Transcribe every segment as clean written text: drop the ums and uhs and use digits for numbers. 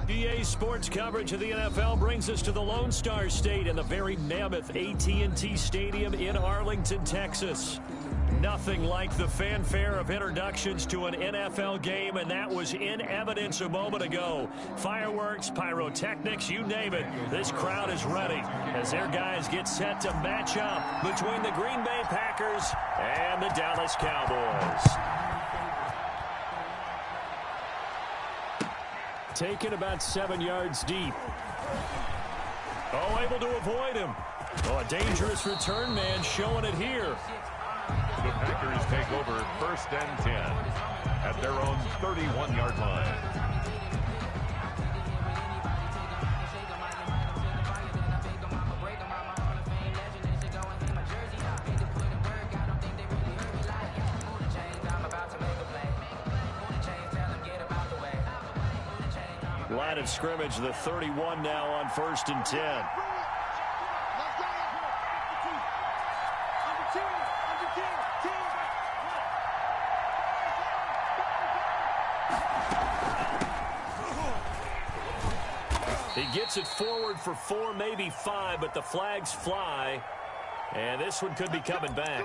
EA Sports coverage of the NFL brings us to the Lone Star State in the very mammoth AT&T Stadium in Arlington, Texas. Nothing like the fanfare of introductions to an NFL game, and that was in evidence a moment ago. Fireworks, pyrotechnics, you name it. This crowd is ready as their guys get set to match up between the Green Bay Packers and the Dallas Cowboys. Taken about 7 yards deep. Oh, able to avoid him. Oh, a dangerous return man showing it here. The Packers take over 1st and 10 at their own 31-yard line. Line of scrimmage, the 31 now on 1st and 10. He gets it forward for 4, maybe 5, but the flags fly, and this one could be coming back.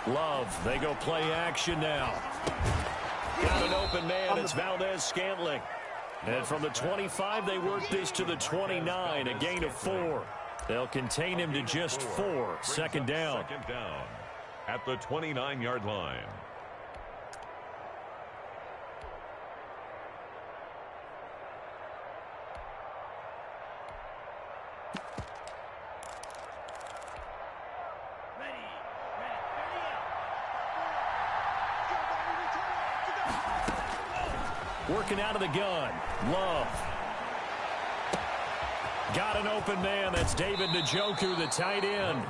Love, they go play action now. Got an open man, it's Valdez-Scantling. And from the 25, they work this to the 29, a gain of 4. They'll contain him to just 4. Second down. Second down at the 29-yard line. Working out of the gun. Love. Got an open man. That's David Njoku, the tight end.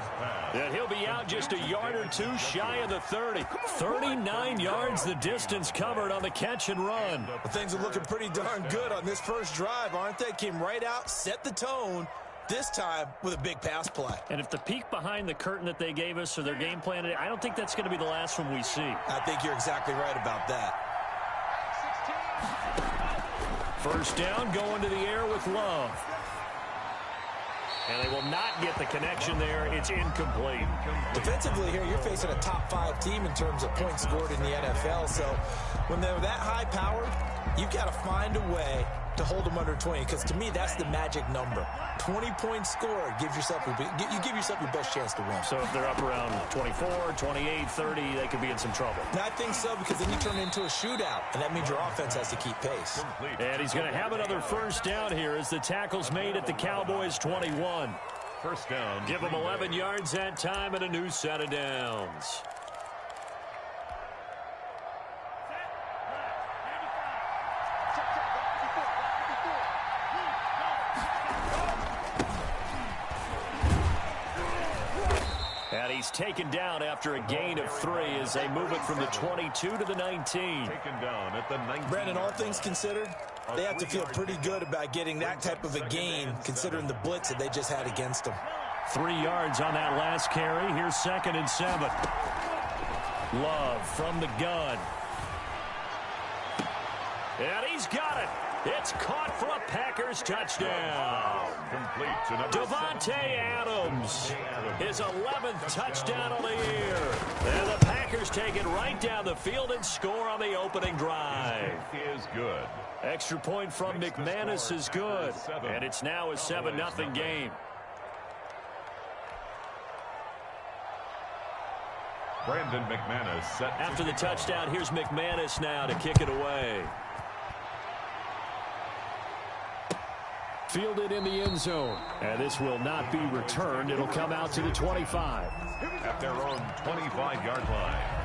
And he'll be out just a yard or 2 shy of the 30. 39 yards the distance covered on the catch and run. Well, things are looking pretty darn good on this first drive, aren't they? Came right out, set the tone, this time with a big pass play. And if the peek behind the curtain that they gave us or their game plan, I don't think that's going to be the last one we see. I think you're exactly right about that. First down, going to the air with Love. And they will not get the connection there. It's incomplete. Defensively here, you're facing a top 5 team in terms of points scored in the NFL. So when they're that high powered, you've got to find a way to hold them under 20, because to me, that's the magic number. 20 points scored gives yourself you give yourself your best chance to win. So if they're up around 24, 28, 30, they could be in some trouble. And I think so, because then you turn it into a shootout, and that means your offense has to keep pace. And he's going to have another first down here as the tackle's made at the Cowboys' 21. First down. Give them 11 yards that time and a new set of downs. He's taken down after a gain of 3 as they move it from the 22 to the 19. Taken down at the 19. Brandon, all things considered, they have to feel pretty good about getting that type of a gain, considering the blitz that they just had against them. 3 yards on that last carry. Here's 2nd and 7. Love from the gun. And he's got it. It's caught for a Packers touchdown. Complete to number Devontae Adams, his 11th touchdown of the year. And the Packers take it right down the field and score on the opening drive. Is good. Extra point from McManus is good. And it's now a 7-0 game. Brandon McManus set. After the touchdown, here's McManus now to kick it away. Fielded in the end zone. And this will not be returned. It'll come out to the 25. At their own 25-yard line.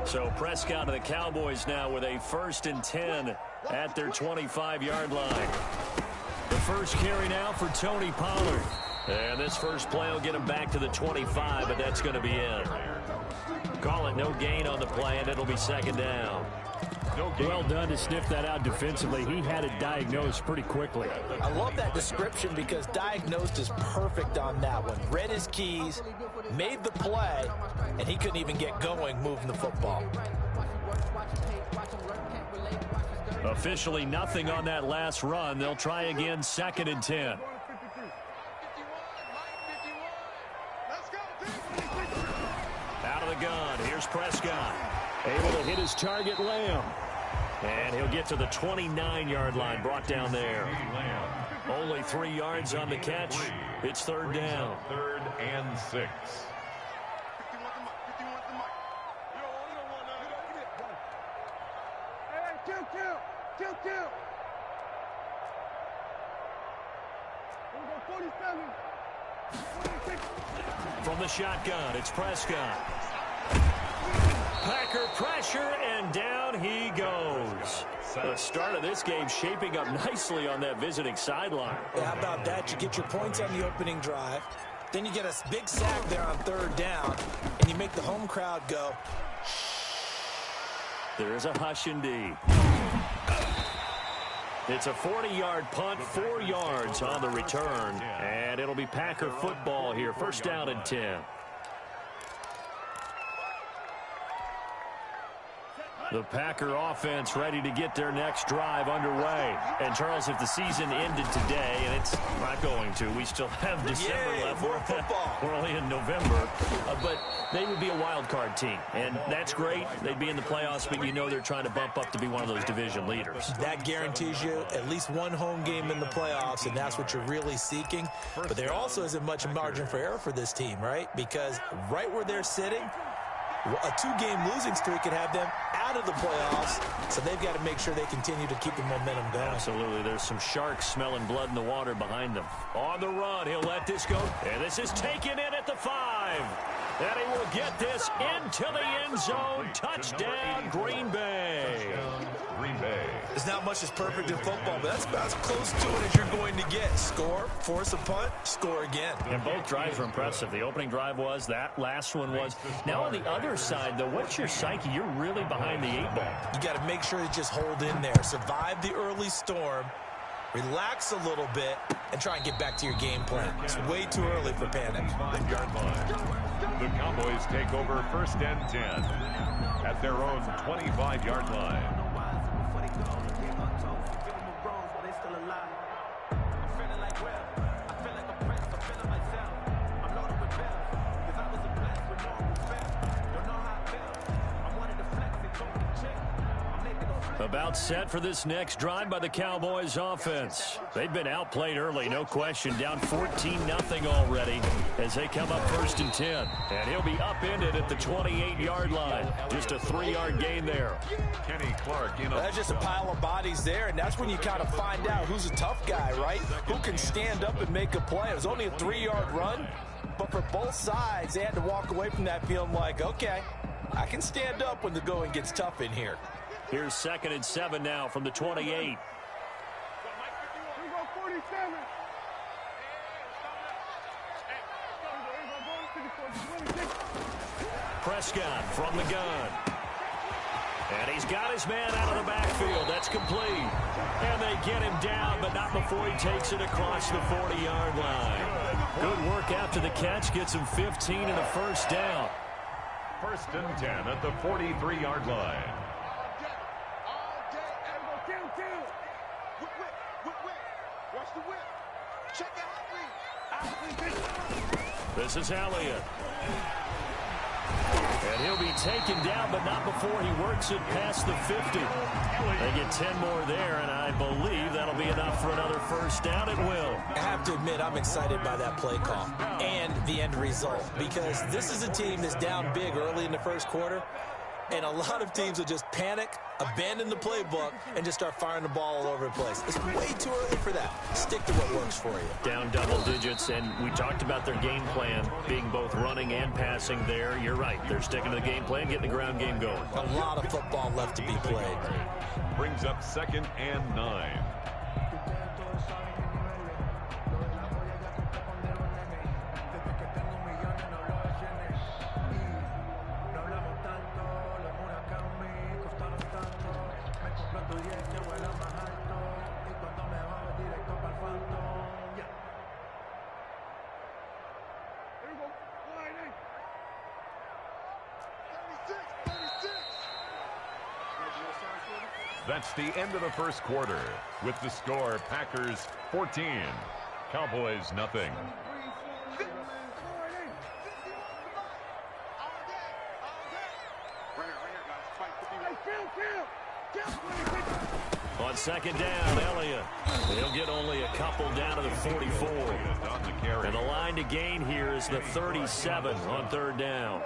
So Prescott of the Cowboys now with a 1st and 10 at their 25-yard line. The first carry now for Tony Pollard. And this first play will get him back to the 25, but that's going to be it. Call it no gain on the play, and it'll be 2nd down. Well done to sniff that out defensively. He had it diagnosed pretty quickly. I love that description because diagnosed is perfect on that one. Read his keys, made the play, and he couldn't even get going moving the football. Officially nothing on that last run. They'll try again, 2nd and 10. Out of the gun, here's Prescott. Able to hit his target, Lamb. And he'll get to the 29-yard line, brought down there. Only 3 yards on the catch. It's 3rd down. 3rd and 6. From the shotgun, it's Prescott. Packer pressure, and down he goes. The start of this game shaping up nicely on that visiting sideline. Yeah, how about that? You get your points on the opening drive. Then you get a big sack there on 3rd down, and you make the home crowd go. There is a hush indeed. It's a 40-yard punt, 4 yards on the return, and it'll be Packer football here. 1st down and 10. The Packer offense ready to get their next drive underway. And, Charles, if the season ended today, and it's not going to, we still have December left. More football. We're only in November. But they would be a wild card team, and that's great. They'd be in the playoffs, but you know they're trying to bump up to be one of those division leaders. That guarantees you at least one home game in the playoffs, and that's what you're really seeking. But there also isn't much margin for error for this team, right? Because right where they're sitting, a 2-game losing streak could have them out of the playoffs, so they've got to make sure they continue to keep the momentum going. Absolutely. There's some sharks smelling blood in the water behind them. On the run, he'll let this go, and this is taken in at the 5. And he will get this into the end zone. Touchdown, Green Bay. There's not much that's perfect in football, but that's about as close to it as you're going to get. Score, force a punt, score again. And both drives were impressive. The opening drive was, that last one was. Now on the other side, though, what's your psyche? You're really behind the 8 ball. You got to make sure to just hold in there. Survive the early storm, relax a little bit, and try and get back to your game plan. It's way too early for panic. 5-yard line. The Cowboys take over 1st and 10 at their own 25-yard line. About set for this next drive by the Cowboys offense. They've been outplayed early, no question. Down 14-0 already as they come up 1st and 10. And he'll be upended at the 28-yard line. Just a 3-yard gain there. Kenny Clark in. That's just a pile of bodies there, and that's when you kind of find out who's a tough guy, right? Who can stand up and make a play. It was only a 3-yard run, but for both sides, they had to walk away from that feeling like, okay, I can stand up when the going gets tough in here. Here's 2nd and 7 now from the 28. Prescott from the gun. And he's got his man out of the backfield. That's complete. And they get him down, but not before he takes it across the 40-yard line. Good work after the catch. Gets him 15 and a 1st down. 1st and 10 at the 43-yard line. This is Elliott. And he'll be taken down, but not before he works it past the 50. They get 10 more there, and I believe that'll be enough for another 1st down. It will. I have to admit, I'm excited by that play call and the end result, because this is a team that's down big early in the 1st quarter. And a lot of teams will just panic, abandon the playbook, and just start firing the ball all over the place. It's way too early for that. Stick to what works for you. Down double digits, and we talked about their game plan being both running and passing there. You're right. They're sticking to the game plan, getting the ground game going. A lot of football left to be played. Brings up 2nd and 9. That's the end of the first quarter. With the score, Packers 14, Cowboys nothing. On 2nd down, Elliott. He'll get only a couple down to the 44. And the line to gain here is the 37 on 3rd down.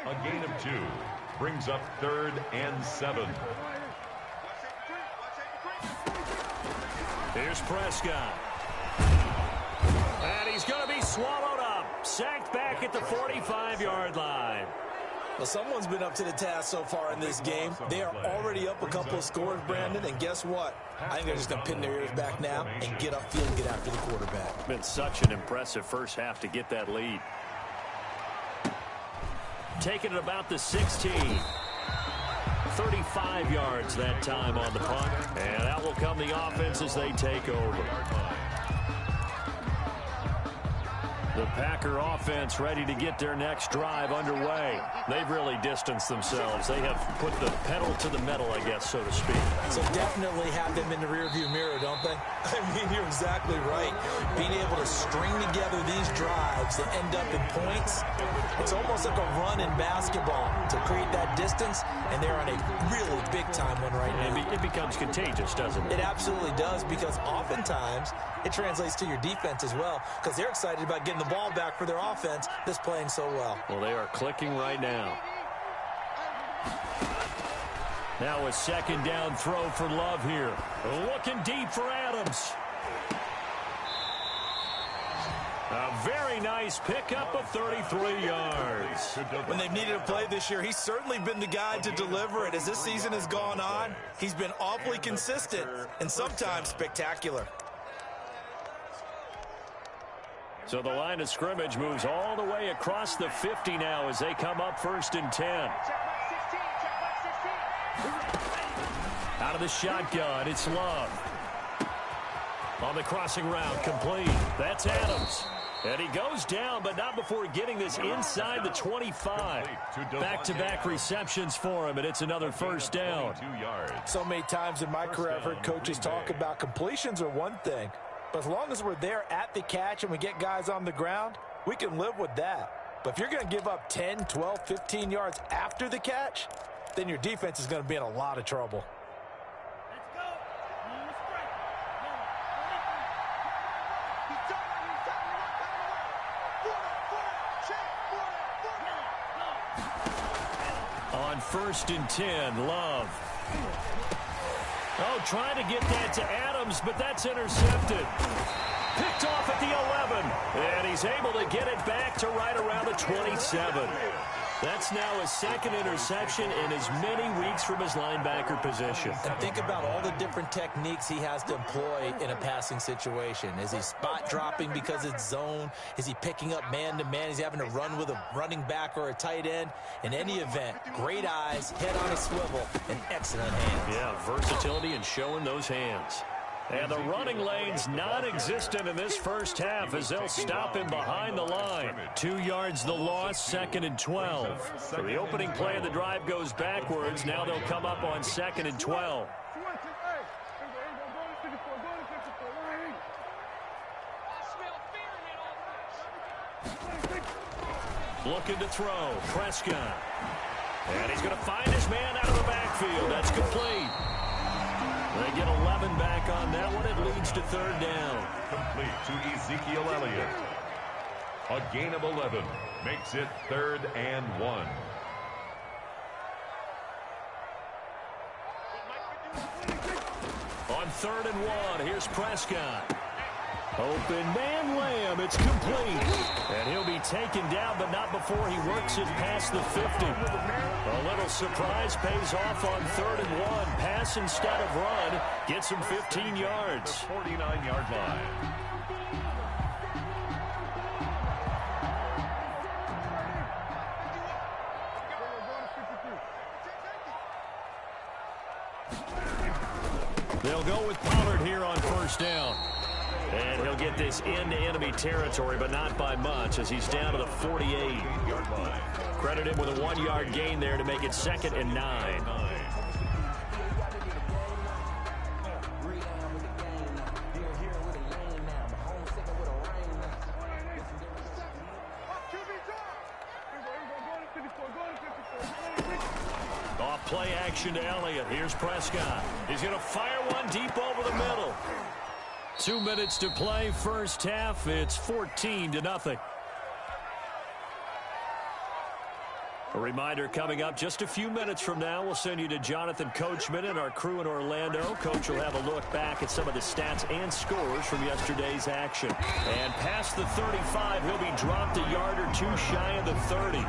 A gain of 2 brings up 3rd and 7. Here's Prescott. And he's going to be swallowed up. Sacked back at the 45-yard line. Well, someone's been up to the task so far in this game. They are already up a couple of scores, Brandon, and guess what? I think they're just going to pin their ears back now and get upfield and get after the quarterback. Been such an impressive first half to get that lead. Taking it about the 16. 35 yards that time on the punt. And out will come the offense as they take over. The Packer offense ready to get their next drive underway. They've really distanced themselves. They have put the pedal to the metal, I guess, so to speak. So definitely have them in the rearview mirror, don't they? I mean, you're exactly right. Being able to string together these drives that end up in points, it's almost like a run in basketball to create that distance, and they're on a really big-time one right now. It becomes contagious, doesn't it? It absolutely does, because oftentimes it translates to your defense as well, because they're excited about getting the ball back for their offense that's playing so well. Well, they are clicking right now. Now a 2nd down throw for Love here. Looking deep for Adams. A very nice pickup of 33 yards. When they've needed a play this year, he's certainly been the guy to deliver it. As this season has gone on, he's been awfully consistent and sometimes spectacular. So the line of scrimmage moves all the way across the 50 now as they come up 1st and 10. Out of the shotgun, it's Love. On the crossing route, complete. That's Adams. And he goes down, but not before getting this inside the 25. Back-to-back receptions for him, and it's another 1st down. So many times in my career, I've heard coaches talk about completions are one thing. But as long as we're there at the catch and we get guys on the ground, we can live with that. But if you're going to give up 10, 12, 15 yards after the catch, then your defense is going to be in a lot of trouble. On 1st and 10, Love. Oh, trying to get that to Adams, but that's intercepted. Picked off at the 11, and he's able to get it back to right around the 27. That's now his 2nd interception in as many weeks from his linebacker position. And think about all the different techniques he has to employ in a passing situation. Is he spot dropping because it's zone? Is he picking up man-to-man? Is he having to run with a running back or a tight end? In any event, great eyes, head on a swivel, and excellent hands. Yeah, versatility and showing those hands. And the running lane's non-existent in this first half as they'll stop him behind the line. 2 yards the loss, 2nd and 12. So the opening play of the drive goes backwards. Now they'll come up on 2nd and 12. Looking to throw, Prescott. And he's going to find his man out of the backfield. That's complete. They get 11 back on that one. It leads to 3rd down. Complete to Ezekiel Elliott. A gain of 11 makes it 3rd and 1. 3rd and 1. Here's Prescott. Open man Lamb. It's complete. And he'll be taken down, but not before he works it past the 50. A little surprise pays off on 3rd and 1. Pass instead of run. Gets him 15 yards. 49-yard line. They'll go with Pollard here on 1st down. And he'll get this into enemy territory, but not by much, as he's down to the 48-yard line. Credit him with a 1-yard gain there to make it 2nd and 9. Off play action to Elliott. Here's Prescott. He's going to fire one deep over the middle. 2 minutes to play, first half. It's 14-0. A reminder coming up just a few minutes from now. We'll send you to Jonathan Coachman and our crew in Orlando. Coach will have a look back at some of the stats and scores from yesterday's action. And past the 35, he'll be dropped a yard or two shy of the 30.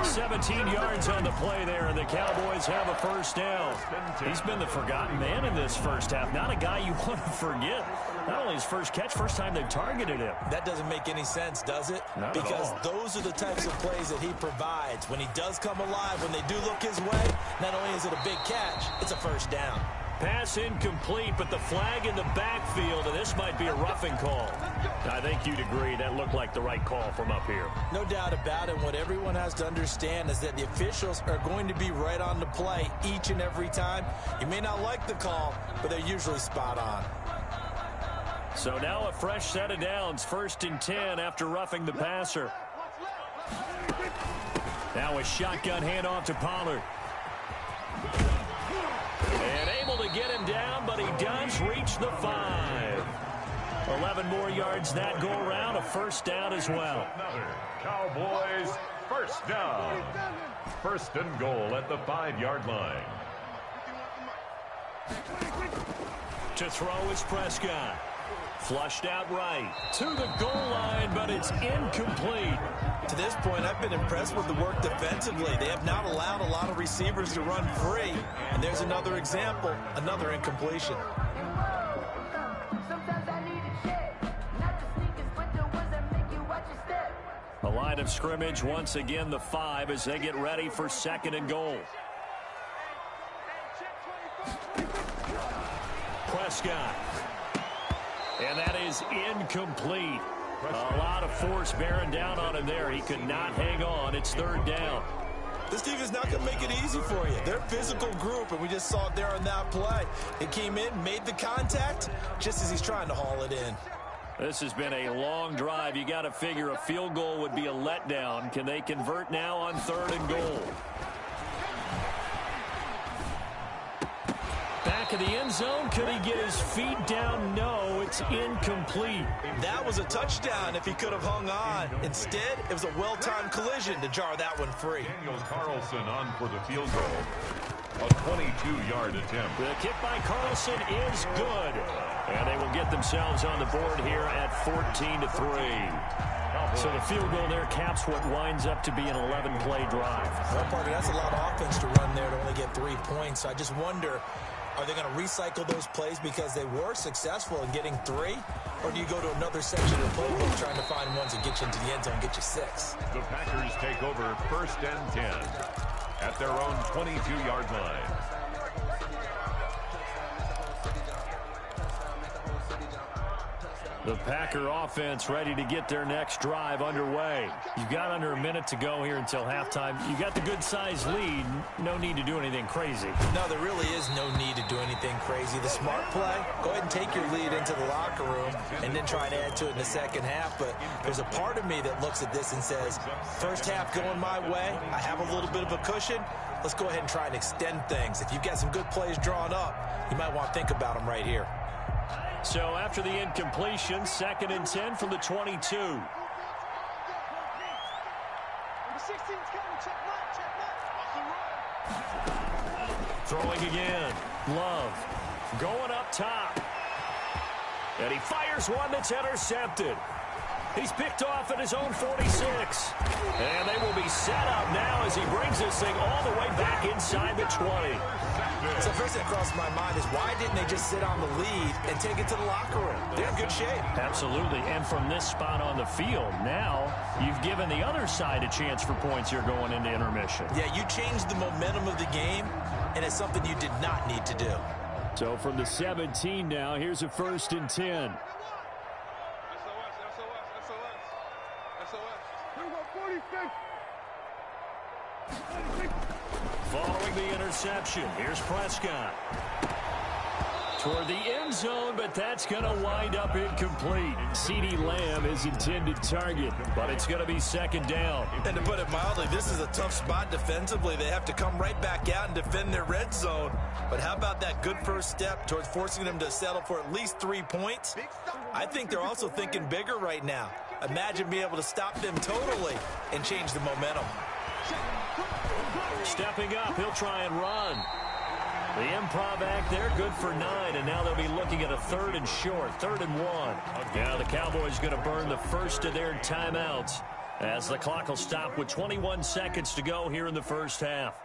17 yards on the play there, and the Cowboys have a 1st down. He's been the forgotten man in this first half. Not a guy you want to forget. Not only his first catch, first time they've targeted him. That doesn't make any sense, does it? Not because those are the types of plays that he provides. When he does come alive, when they do look his way, not only is it a big catch, it's a 1st down. Pass incomplete, but the flag in the backfield, and this might be a roughing call. I think you'd agree that looked like the right call from up here. No doubt about it. What everyone has to understand is that the officials are going to be right on the play each and every time. You may not like the call, but they're usually spot on. So now a fresh set of downs, 1st and 10 after roughing the passer. Now a shotgun handoff to Pollard. And able to get him down, but he does reach the 5. 11 more yards that go around, a 1st down as well. Another Cowboys 1st down. 1st and goal at the 5-yard line. To throw is Prescott. Flushed out right to the goal line, but it's incomplete. To this point, I've been impressed with the work defensively. They have not allowed a lot of receivers to run free. And there's another example, another incompletion. A line of scrimmage, once again the 5 as they get ready for 2nd and goal. Prescott. And that is incomplete. A lot of force bearing down on him there. He could not hang on. It's 3rd down. This team is not going to make it easy for you. They're a physical group, and we just saw it there on that play. He came in, made the contact, just as he's trying to haul it in. This has been a long drive. You got to figure a field goal would be a letdown. Can they convert now on 3rd and goal? Back of the end zone. Could he get his feet down? No, it's incomplete. That was a touchdown if he could have hung on. Instead, it was a well-timed collision to jar that one free. Daniel Carlson on for the field goal. A 22-yard attempt. The kick by Carlson is good. And they will get themselves on the board here at 14-3. So the field goal there caps what winds up to be an 11-play drive. Well, Parker, that's a lot of offense to run there to only get 3 points. I just wonder, are they going to recycle those plays because they were successful in getting 3? Or do you go to another section of the playbook trying to find ones that get you into the end zone and get you 6? The Packers take over 1st and 10 at their own 22-yard line. The Packer offense ready to get their next drive underway. You've got under a minute to go here until halftime. You got the good-sized lead. No need to do anything crazy. No, there really is no need to do anything crazy. The smart play, go ahead and take your lead into the locker room and then try and add to it in the second half. But there's a part of me that looks at this and says, first half going my way, I have a little bit of a cushion. Let's go ahead and try and extend things. If you've got some good plays drawn up, you might want to think about them right here. So after the incompletion, 2nd and 10 from the 22. Throwing again. Love Going up top. And he fires one that's intercepted. He's picked off at his own 46. And they will be set up now as he brings this thing all the way back inside the 20. So first thing that crosses my mind is why didn't they just sit on the lead and take it to the locker room? They're in good shape. Absolutely. And from this spot on the field, now you've given the other side a chance for points here going into intermission. Yeah, you changed the momentum of the game, and it's something you did not need to do. So from the 17 now, here's a 1st and 10. Following the interception, here's Prescott. Toward the end zone, but that's going to wind up incomplete. CeeDee Lamb is intended target, but it's going to be 2nd down. And to put it mildly, this is a tough spot defensively. They have to come right back out and defend their red zone. But how about that good first step towards forcing them to settle for at least 3 points? I think they're also thinking bigger right now. Imagine being able to stop them totally and change the momentum. Stepping up, he'll try and run. The improv act there, good for 9, and now they'll be looking at a 3rd and short, 3rd and 1. Now the Cowboys going to burn the first of their timeouts as the clock will stop with 21 seconds to go here in the first half.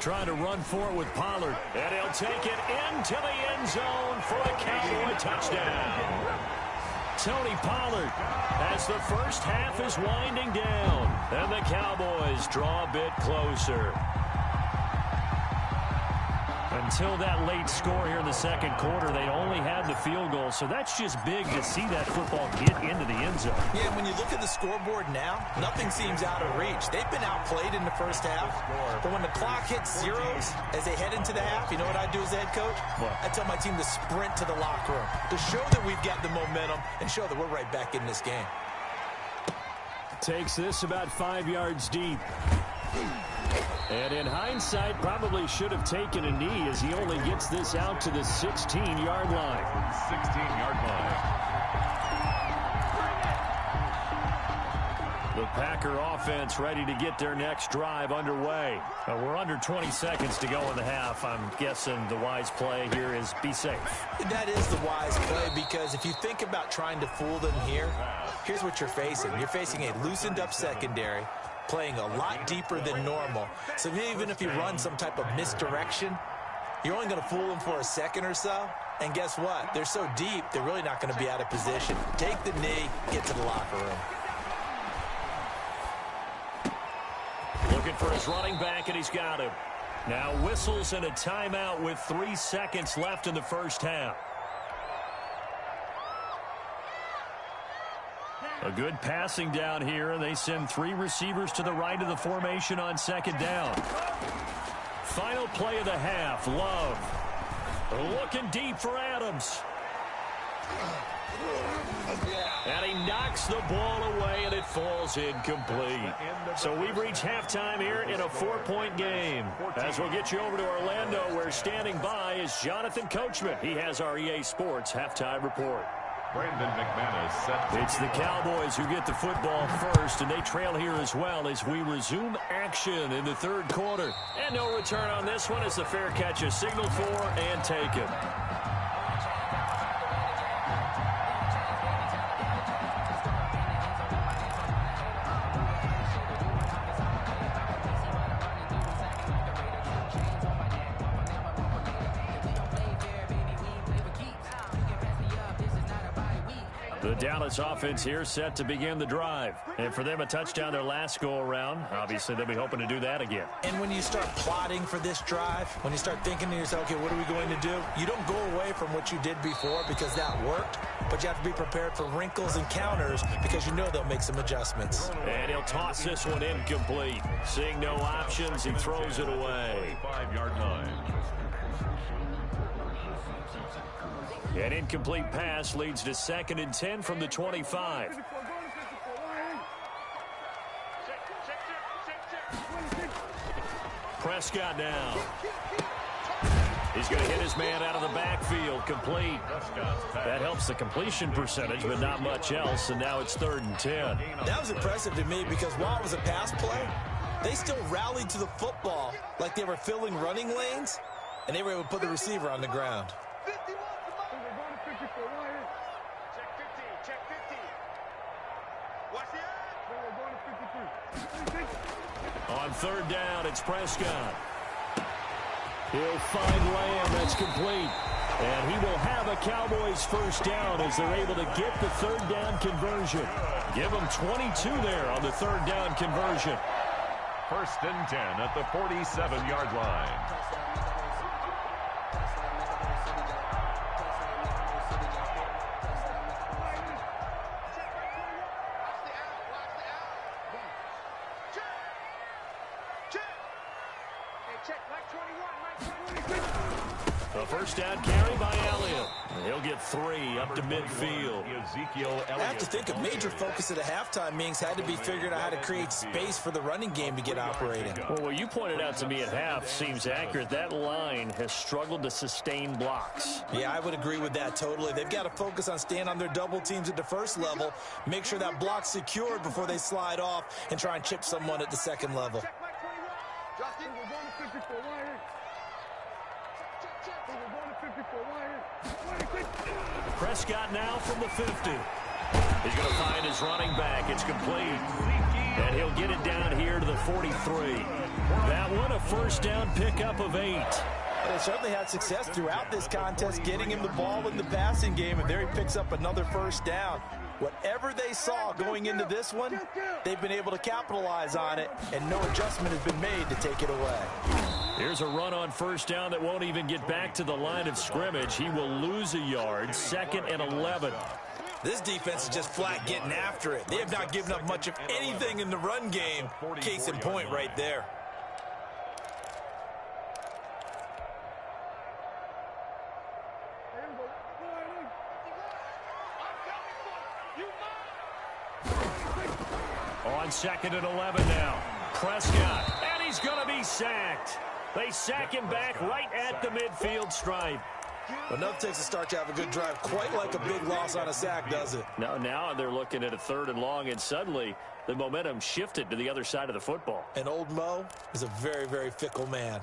Trying to run for it with Pollard, and he'll take it into the end zone for a Cowboy touchdown. Tony Pollard as the first half is winding down, and the Cowboys draw a bit closer. Until that late score here in the 2nd quarter, they only had the field goal, so that's just big to see that football get into the end zone. Yeah, when you look at the scoreboard now, nothing seems out of reach. They've been outplayed in the first half, but when the clock hits zeros as they head into the half, you know what I do as the head coach? What? I tell my team to sprint to the locker room to show that we've got the momentum and show that we're right back in this game. Takes this about 5 yards deep. And in hindsight, probably should have taken a knee as he only gets this out to the 16-yard line. 16-yard line. The Packer offense ready to get their next drive underway. We're under 20 seconds to go in the half. I'm guessing the wise play here is be safe. That is the wise play because if you think about trying to fool them here, here's what you're facing. You're facing a loosened up secondary, playing a lot deeper than normal. So even if you run some type of misdirection, you're only going to fool them for a second or so. And guess what? They're so deep, they're really not going to be out of position. Take the knee, get to the locker room. Looking for his running back, and he's got him. Now whistles and a timeout with 3 seconds left in the first half. A good passing down here, and they send 3 receivers to the right of the formation on 2nd down. Final play of the half, Love. Looking deep for Adams. And he knocks the ball away, and it falls incomplete. So we've reached halftime here in a 4-point game. As we'll get you over to Orlando, where standing by is Jonathan Coachman. He has our EA Sports halftime report. Brandon McManus set. It's the Cowboys who get the football first, and they trail here as well as we resume action in the 3rd quarter. And no return on this one as the fair catch is signaled for and taken. The Dallas offense here set to begin the drive. And for them, a touchdown their last go-around. Obviously, they'll be hoping to do that again. And when you start plotting for this drive, when you start thinking to yourself, okay, what are we going to do? You don't go away from what you did before because that worked, but you have to be prepared for wrinkles and counters because you know they'll make some adjustments. And he'll toss this one incomplete. Seeing no options, he throws it away. 5-yard line. An incomplete pass leads to 2nd and 10 from the 25. Prescott now. He's going to hit his man out of the backfield, complete. That helps the completion percentage, but not much else, and now it's 3rd and 10. That was impressive to me because while it was a pass play, they still rallied to the football like they were filling running lanes, and they were able to put the receiver on the ground. On third down, it's Prescott. He'll find Lamb. That's complete. And he will have a Cowboys first down as they're able to get the third down conversion. Give them 22 there on the third down conversion. First and 10 at the 47-yard line. A first down carry by Elliott. He'll get 3 up to midfield. I have to think a major focus at the halftime meetings had to be figuring out how to create space for the running game to get operating. Well, what you pointed out to me at half seems accurate. That line has struggled to sustain blocks. Yeah, I would agree with that totally. They've got to focus on staying on their double teams at the first level, make sure that block's secured before they slide off and try and chip someone at the second level. Prescott now from the 50. He's going to find his running back. It's complete. And he'll get it down here to the 43. That one, a first down pickup of 8. They certainly had success throughout this contest getting him the ball in the passing game, and there he picks up another first down. Whatever they saw going into this one, they've been able to capitalize on it, and no adjustment has been made to take it away. Here's a run on first down that won't even get back to the line of scrimmage. He will lose a yard, 2nd and 11. This defense is just flat getting after it. They have not given up much of anything in the run game. Case in point right there. On 2nd and 11 now. Prescott, and he's going to be sacked. They sack him back right at the midfield stripe. Well, nothing takes a start to have a good drive quite like a big loss on a sack, does it? Now they're looking at a 3rd and long, and suddenly the momentum shifted to the other side of the football. And old Mo is a very, very fickle man.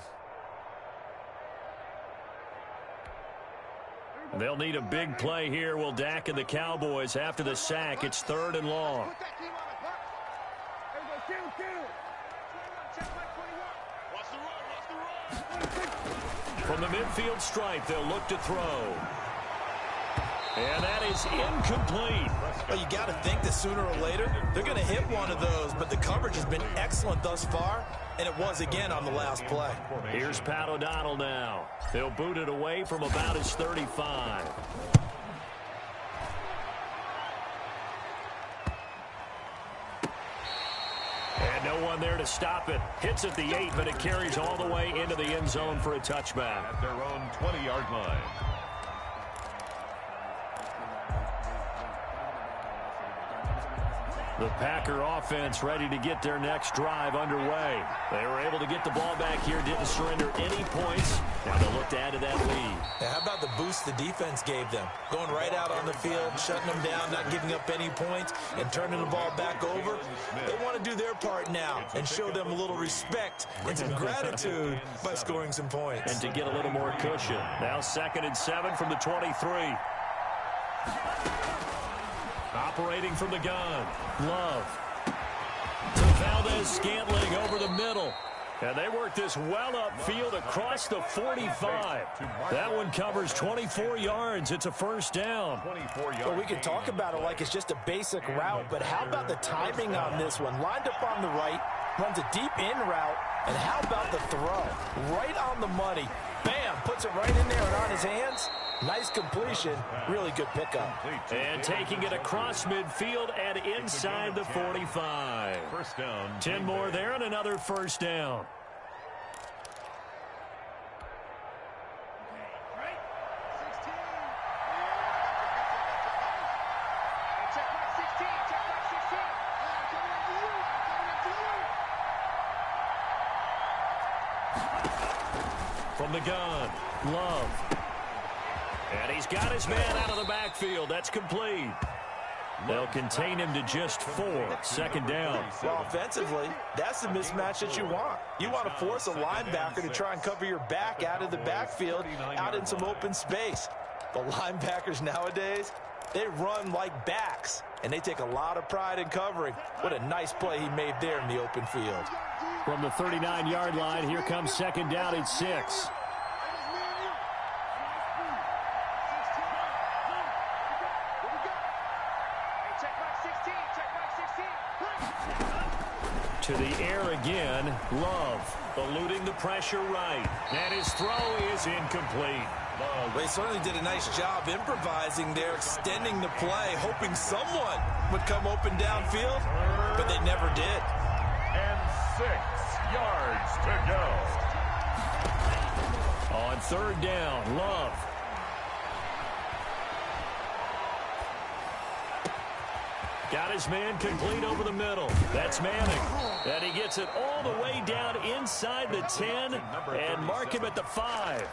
They'll need a big play here, will Dak and the Cowboys after the sack. It's 3rd and long. From the midfield stripe, they'll look to throw. And that is incomplete. Well, you got to think that sooner or later, they're going to hit one of those, but the coverage has been excellent thus far, and it was again on the last play. Here's Pat O'Donnell now. They'll boot it away from about his 35. And no one there to stop it. Hits at the 8, but it carries all the way into the end zone for a touchback. At their own 20-yard line. The Packer offense ready to get their next drive underway. They were able to get the ball back here, didn't surrender any points. Now they'll look to add to that lead. Yeah, how about the boost the defense gave them? Going right out on the field, shutting them down, not giving up any points, and turning the ball back over. They want to do their part now and show them a little respect and some gratitude by scoring some points. And to get a little more cushion. Now 2nd and 7 from the 23. Operating from the gun. Love. To Valdez-Scantling over the middle. And they work this well upfield across the 45. That one covers 24 yards. It's a first down. Well, we can talk about it like it's just a basic route, but how about the timing on this one? Lined up on the right, runs a deep in route, and how about the throw? Right on the money. Bam, puts it right in there and on his hands. Nice completion. Really good pickup. And taking it across midfield and inside the 45. First down. 10 more there and another first down. From the gun, Love. And he's got his man out of the backfield. That's complete. They'll contain him to just 4. Second down. Well, offensively, that's the mismatch that you want. You want to force a linebacker to try and cover your back out of the backfield, out in some open space. The linebackers nowadays, they run like backs, and they take a lot of pride in covering. What a nice play he made there in the open field. From the 39-yard line, here comes second down and 6. To the air again, Love, eluding the pressure right. And his throw is incomplete. Well, he certainly did a nice job improvising there, extending the play, hoping someone would come open downfield, but they never did. And 6 yards to go. On third down, Love. Got his man complete over the middle. That's Manning. And he gets it all the way down inside the 10 and mark him at the 5.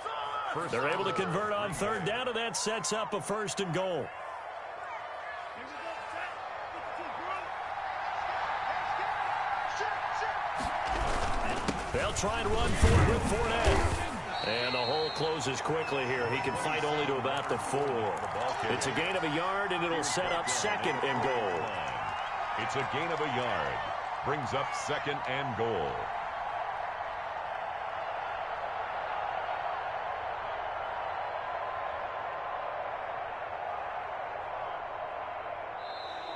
They're able to convert on third down, and that sets up a 1st and goal. They'll try and run for it with Fournette. And the hole closes quickly here. He can fight only to about the 4. It's a gain of a yard, and it'll set up 2nd and goal. It's a gain of a yard. Brings up 2nd and goal.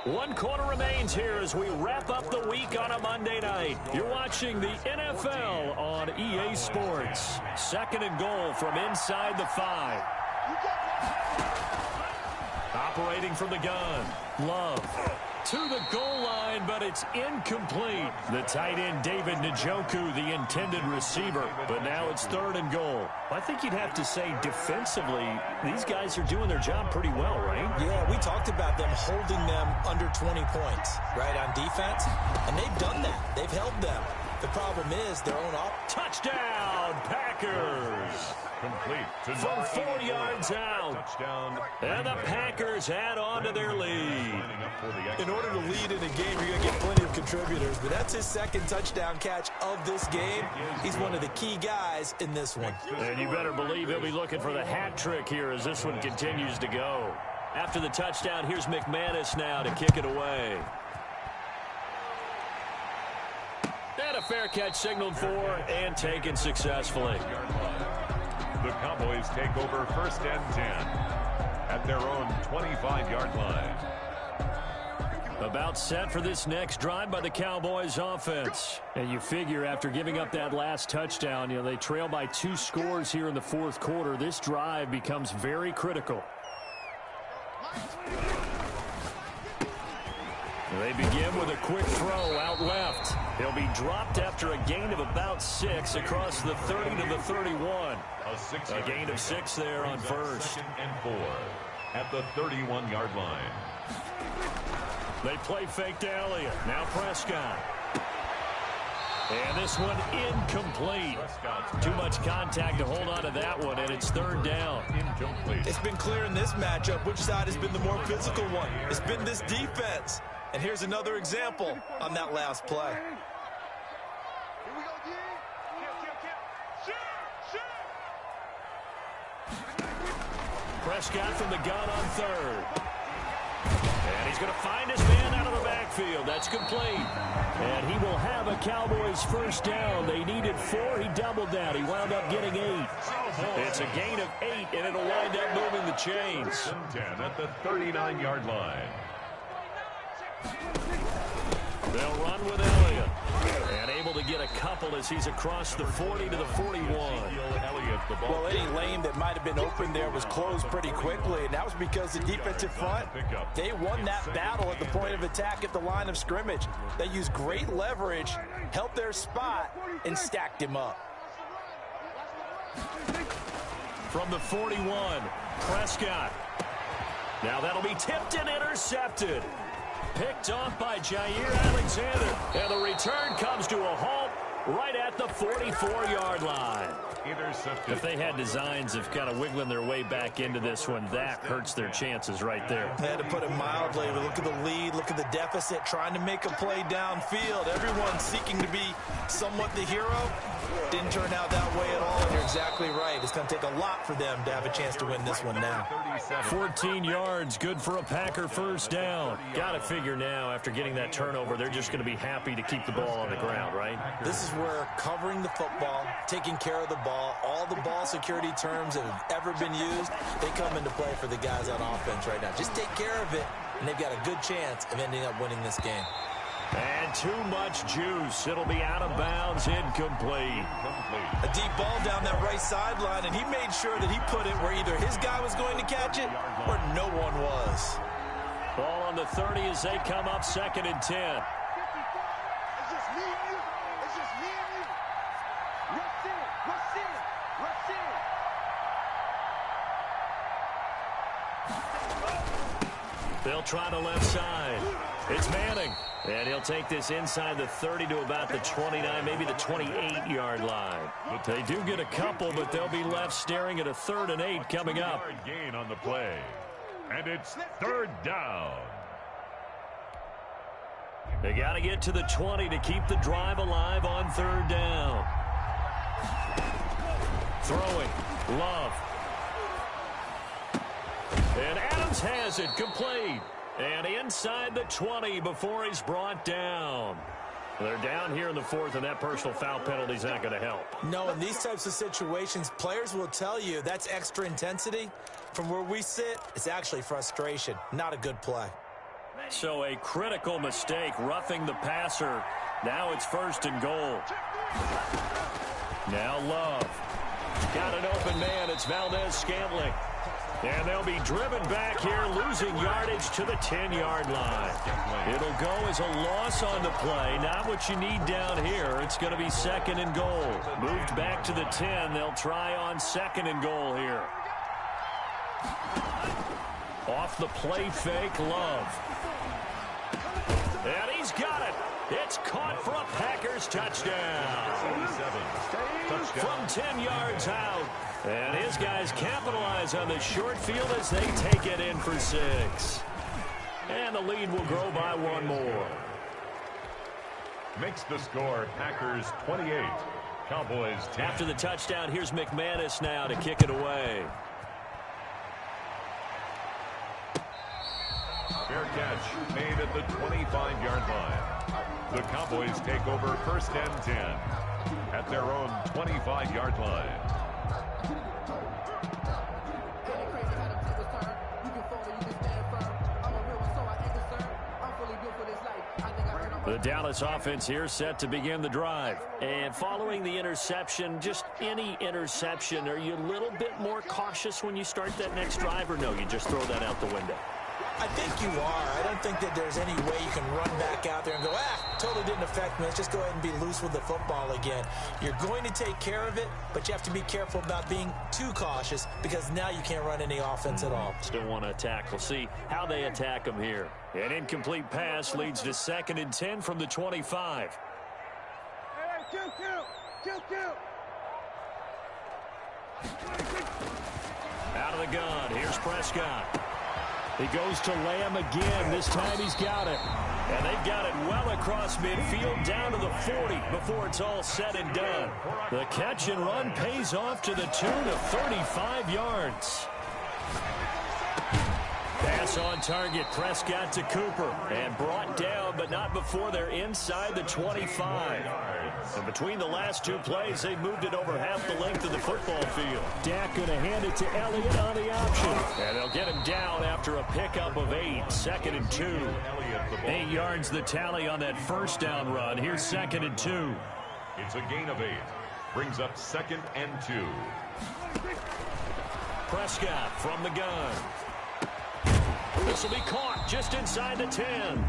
One quarter remains here as we wrap up the week on a Monday night. You're watching the NFL on EA Sports. 2nd and goal from inside the 5. Operating from the gun. Love. To the goal line, but it's incomplete. The tight end, David Njoku, the intended receiver. But now it's 3rd and goal. I think you'd have to say defensively, these guys are doing their job pretty well, right? Yeah, we talked about them holding them under 20 points, right, on defense. And they've done that. They've held them. The problem is their own touchdown, Packers. Complete to from 4 yards out. Touchdown. And the Packers add on to their lead. In order to lead in a game, you're going to get plenty of contributors, but that's his 2nd touchdown catch of this game. He's one of the key guys in this one. And you better believe he'll be looking for the hat trick here as this one continues to go. After the touchdown, here's McManus now to kick it away. And a fair catch signaled for and taken successfully. The Cowboys take over 1st and 10 at their own 25-yard line. About set for this next drive by the Cowboys offense. And you figure after giving up that last touchdown, they trail by 2 scores here in the 4th quarter. This drive becomes very critical. They begin with a quick throw out left. He'll be dropped after a gain of about 6 across the 30 to the 31. A gain of 6 there on 1st. And 4 at the 31-yard line. They play fake to Elliott. Now Prescott. And this one incomplete. Too much contact to hold on to that one, and it's 3rd down. Incomplete. It's been clear in this matchup which side has been the more physical one. It's been this defense. And here's another example on that last play. Prescott from the gun on 3rd. And he's going to find his man out of the backfield. That's complete. And he will have a Cowboys 1st down. They needed 4. He doubled that. He wound up getting 8. It's a gain of 8, and it'll wind up moving the chains. 10 at the 39-yard line. They'll run with Elliott. And able to get a couple as he's across the 40 to the 41. Well, any lane that might have been open there was closed pretty quickly, and that was because the defensive front, they won that battle at the point of attack at the line of scrimmage. They used great leverage, held their spot, and stacked him up. From the 41, Prescott. Now that'll be tipped and intercepted. Picked off by Jair Alexander. And the return comes to a halt right at the 44-yard line. Intercepted. If they had designs of kind of wiggling their way back into this one, that hurts their chances right there. They had to put it mildly, but look at the lead, look at the deficit, trying to make a play downfield. Everyone seeking to be somewhat the hero. Didn't turn out that way at all, and you're exactly right. It's going to take a lot for them to have a chance to win this one now. 14 yards, good for a Packer first down. Got to figure now, after getting that turnover, they're just going to be happy to keep the ball on the ground, right? This is where covering the football, taking care of the ball, all the ball security terms that have ever been used, they come into play for the guys on offense right now. Just take care of it, and they've got a good chance of ending up winning this game. And too much juice. It'll be out of bounds, incomplete. A deep ball down that right sideline, and he made sure that he put it where either his guy was going to catch it or no one was. Ball on the 30 as they come up 2nd and 10. It's just me and you. It's just me and you. Rush in. Rush in. Rush in. They'll try the left side. It's Manning. And he'll take this inside the 30 to about the 29, maybe the 28-yard line. They do get a couple, but they'll be left staring at a 3rd and 8 coming up. Gain on the play. And it's 3rd down. They got to get to the 20 to keep the drive alive on 3rd down. Throwing. Love. And Adams has it. Complete. And inside the 20 before he's brought down. They're down here in the 4th, and that personal foul penalty is not going to help. No, in these types of situations, players will tell you that's extra intensity. From where we sit, it's actually frustration. Not a good play. So a critical mistake, roughing the passer. Now it's 1st and goal. Now Love. Got an open man. It's Valdez-Scantling. And they'll be driven back here, losing yardage to the 10-yard line. It'll go as a loss on the play. Not what you need down here. It's going to be 2nd and goal. Moved back to the 10. They'll try on 2nd and goal here. Off the play fake, Love. And he's got it. It's caught for a Packers touchdown. From 10 yards out. And his guys capitalize on the short field as they take it in for 6. And the lead will grow by 1 more. Makes the score Packers 28, Cowboys 10. After the touchdown, here's McManus now to kick it away. Fair catch made at the 25-yard line. The Cowboys take over 1st and 10 at their own 25-yard line. The Dallas offense here set to begin the drive. And following the interception, just any interception, are you a little bit more cautious when you start that next drive, or no, you just throw that out the window? I think you are. I don't think that there's any way you can run back out there and go, totally didn't affect me. Let's just go ahead and be loose with the football again. You're going to take care of it, but you have to be careful about being too cautious because now you can't run any offense at all. Still want to attack. We'll see how they attack them here. An incomplete pass leads to 2nd and 10 from the 25. Kill. Out of the gun. Here's Prescott. He goes to Lamb again. This time he's got it. And they've got it well across midfield down to the 40 before it's all said and done. The catch and run pays off to the tune of 35 yards. Pass on target. Prescott to Cooper. And brought down, but not before they're inside the 25. And between the last 2 plays, they moved it over half the length of the football field. Dak going to hand it to Elliott on the option. And they'll get him down after a pickup of 8. 2nd and 2. 8 yards the tally on that 1st down run. Here's 2nd and 2. It's a gain of 8. Brings up 2nd and 2. Prescott from the gun. This will be caught just inside the 10.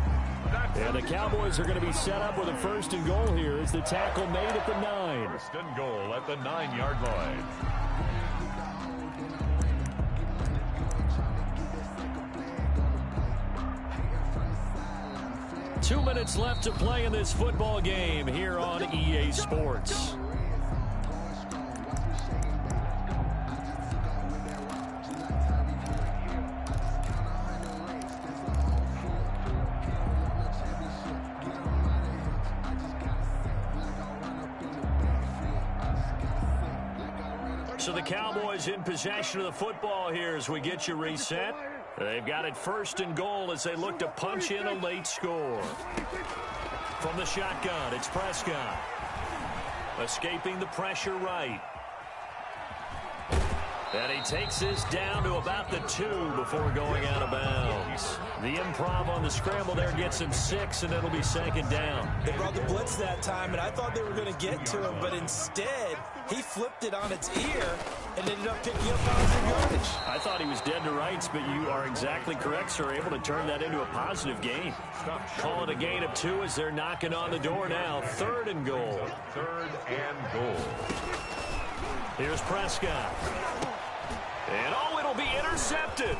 And the Cowboys are going to be set up with a 1st and goal here as the tackle made at the 9. 1st and goal at the 9-yard line. 2 minutes left to play in this football game here on EA Sports. So the Cowboys in possession of the football here as we get you reset. They've got it 1st and goal as they look to punch in a late score. From the shotgun, it's Prescott. Escaping the pressure right. And he takes this down to about the 2 before going out of bounds. The improv on the scramble there gets him 6, and it'll be 2nd down. They brought the blitz that time, and I thought they were going to get to him, but instead, he flipped it on its ear and ended up picking up positive yardage. I thought he was dead to rights, but you are exactly correct, sir. Able to turn that into a positive gain. Call it a gain of 2 as they're knocking on the door now. 3rd and goal. 3rd and goal. Here's Prescott. And it'll be intercepted.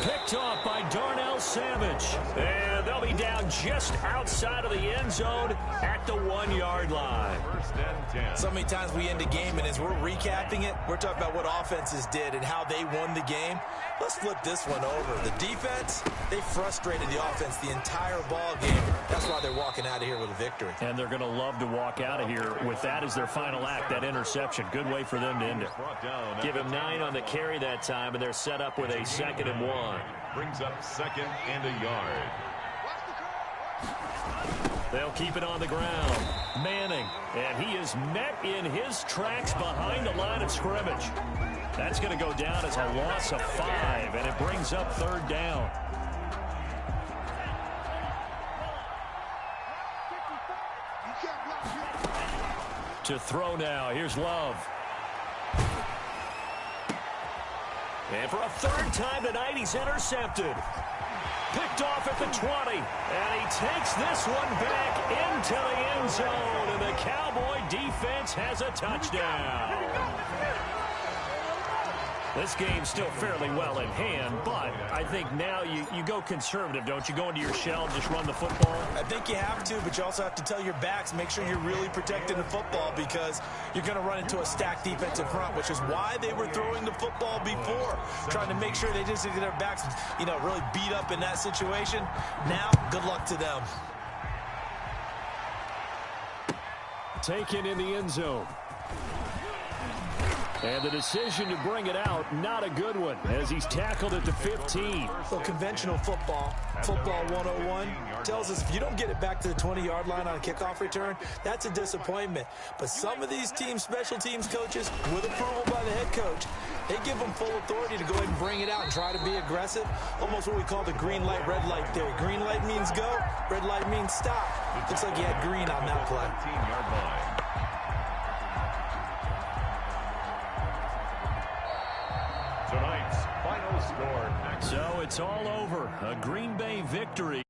Picked off by Darnell Savage. And they'll be down just outside of the end zone at the 1-yard line. 1st and 10. So many times we end a game, and as we're recapping it, we're talking about what offenses did and how they won the game. Let's flip this one over. The defense, they frustrated the offense the entire ball game. That's why they're walking out of here with a victory. And they're going to love to walk out of here with that as their final act, that interception. Good way for them to end it. Give him 9 on the carry that time, and they're set up with a 2nd and 1. Brings up 2nd and a yard. They'll keep it on the ground. Manning, and he is met in his tracks behind the line of scrimmage. That's going to go down as a loss of 5, and it brings up 3rd down. To throw now, here's Love. And for a 3rd time tonight, he's intercepted. Picked off at the 20, and he takes this one back into the end zone, and the Cowboy defense has a touchdown. This game's still fairly well in hand, but I think now you go conservative, don't you? Go into your shell and just run the football? I think you have to, but you also have to tell your backs, make sure you're really protecting the football because you're going to run into a stacked defensive front, which is why they were throwing the football before, trying to make sure they just get their backs, really beat up in that situation. Now, good luck to them. Taken in the end zone. And the decision to bring it out, not a good one, as he's tackled at the 15. So conventional football 101, tells us if you don't get it back to the 20-yard line on a kickoff return, that's a disappointment. But some of these teams, special teams coaches, with approval by the head coach, they give them full authority to go ahead and bring it out and try to be aggressive, almost what we call the green light, red light theory. Green light means go, red light means stop. Looks like he had green on that play. 15-yard line. Tonight's final score. So it's all over. A Green Bay victory.